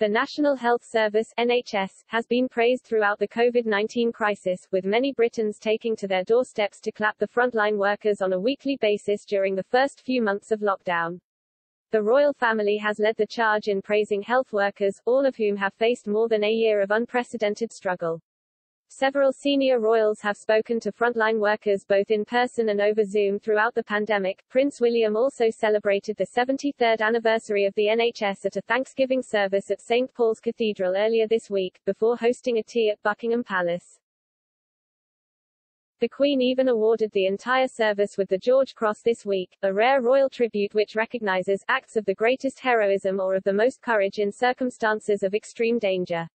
The National Health Service (NHS) has been praised throughout the COVID-19 crisis, with many Britons taking to their doorsteps to clap the frontline workers on a weekly basis during the first few months of lockdown. The royal family has led the charge in praising health workers, all of whom have faced more than a year of unprecedented struggle. Several senior royals have spoken to frontline workers both in person and over Zoom throughout the pandemic. Prince William also celebrated the 73rd anniversary of the NHS at a Thanksgiving service at St. Paul's Cathedral earlier this week, before hosting a tea at Buckingham Palace. The Queen even awarded the entire service with the George Cross this week, a rare royal tribute which recognizes acts of the greatest heroism or of the most courage in circumstances of extreme danger.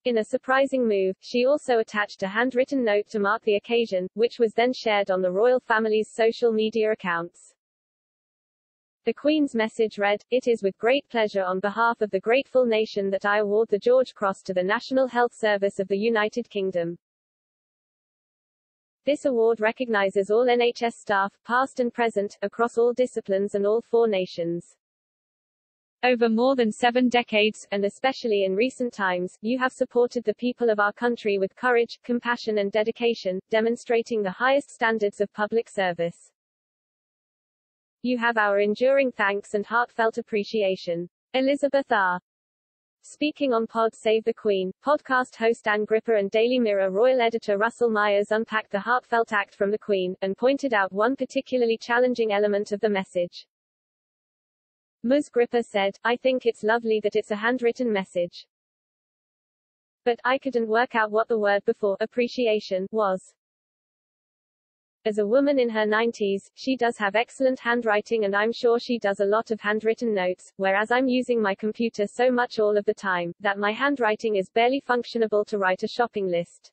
In a surprising move, she also attached a handwritten note to mark the occasion, which was then shared on the royal family's social media accounts. The Queen's message read, "It is with great pleasure on behalf of the grateful nation that I award the George Cross to the National Health Service of the United Kingdom. This award recognizes all NHS staff, past and present, across all disciplines and all 4 nations. Over more than 7 decades, and especially in recent times, you have supported the people of our country with courage, compassion and dedication, demonstrating the highest standards of public service. You have our enduring thanks and heartfelt appreciation. Elizabeth R." Speaking on Pod Save the Queen, podcast host Anne Gripper and Daily Mirror royal editor Russell Myers unpacked the heartfelt act from the Queen, and pointed out one particularly challenging element of the message. Ms. Gripper said, "I think it's lovely that it's a handwritten message. But I couldn't work out what the word before appreciation was. As a woman in her 90s, she does have excellent handwriting and I'm sure she does a lot of handwritten notes, whereas I'm using my computer so much all of the time, that my handwriting is barely functionable to write a shopping list.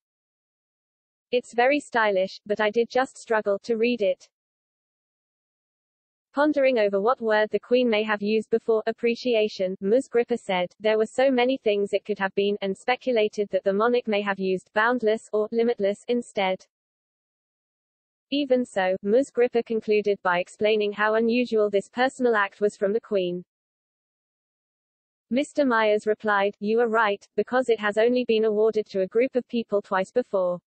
It's very stylish, but I did just struggle to read it." Pondering over what word the Queen may have used before appreciation, Ms. Gripper said, "There were so many things it could have been, and speculated that the monarch may have used boundless or limitless instead." Even so, Ms. Gripper concluded by explaining how unusual this personal act was from the Queen. Mr. Myers replied, "You are right, because it has only been awarded to a group of people twice before.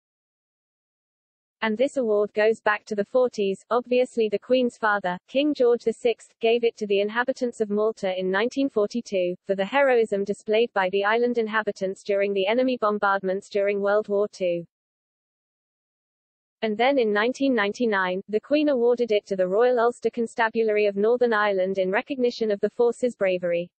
And this award goes back to the 40s. Obviously the Queen's father, King George VI, gave it to the inhabitants of Malta in 1942, for the heroism displayed by the island inhabitants during the enemy bombardments during World War II. And then in 1999, the Queen awarded it to the Royal Ulster Constabulary of Northern Ireland in recognition of the force's bravery.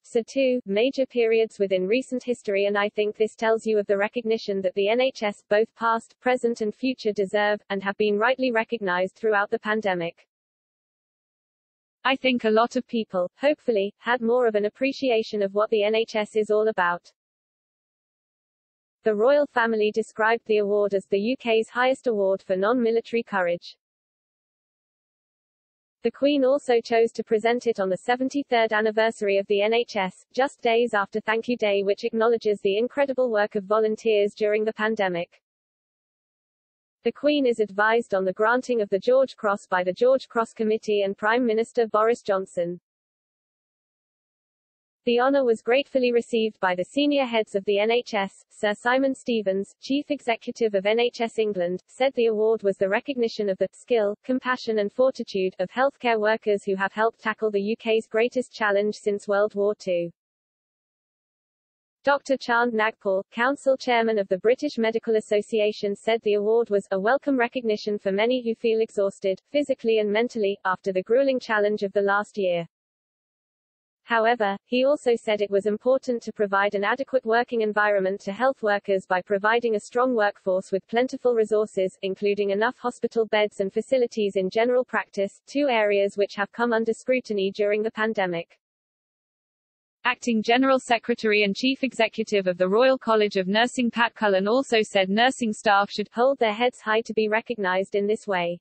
So 2 major periods within recent history, and I think this tells you of the recognition that the NHS, both past, present and future, deserve, and have been rightly recognized throughout the pandemic. I think a lot of people, hopefully, had more of an appreciation of what the NHS is all about." The royal family described the award as the UK's highest award for non-military courage. The Queen also chose to present it on the 73rd anniversary of the NHS, just days after Thank You Day, which acknowledges the incredible work of volunteers during the pandemic. The Queen is advised on the granting of the George Cross by the George Cross Committee and Prime Minister Boris Johnson. The honour was gratefully received by the senior heads of the NHS. Sir Simon Stevens, Chief Executive of NHS England, said the award was the recognition of the skill, compassion and fortitude of healthcare workers who have helped tackle the UK's greatest challenge since World War II. Dr. Chand Nagpal, Council Chairman of the British Medical Association, said the award was a welcome recognition for many who feel exhausted, physically and mentally, after the grueling challenge of the last year. However, he also said it was important to provide an adequate working environment to health workers by providing a strong workforce with plentiful resources, including enough hospital beds and facilities in general practice, 2 areas which have come under scrutiny during the pandemic. Acting General Secretary and Chief Executive of the Royal College of Nursing Pat Cullen also said nursing staff should hold their heads high to be recognized in this way.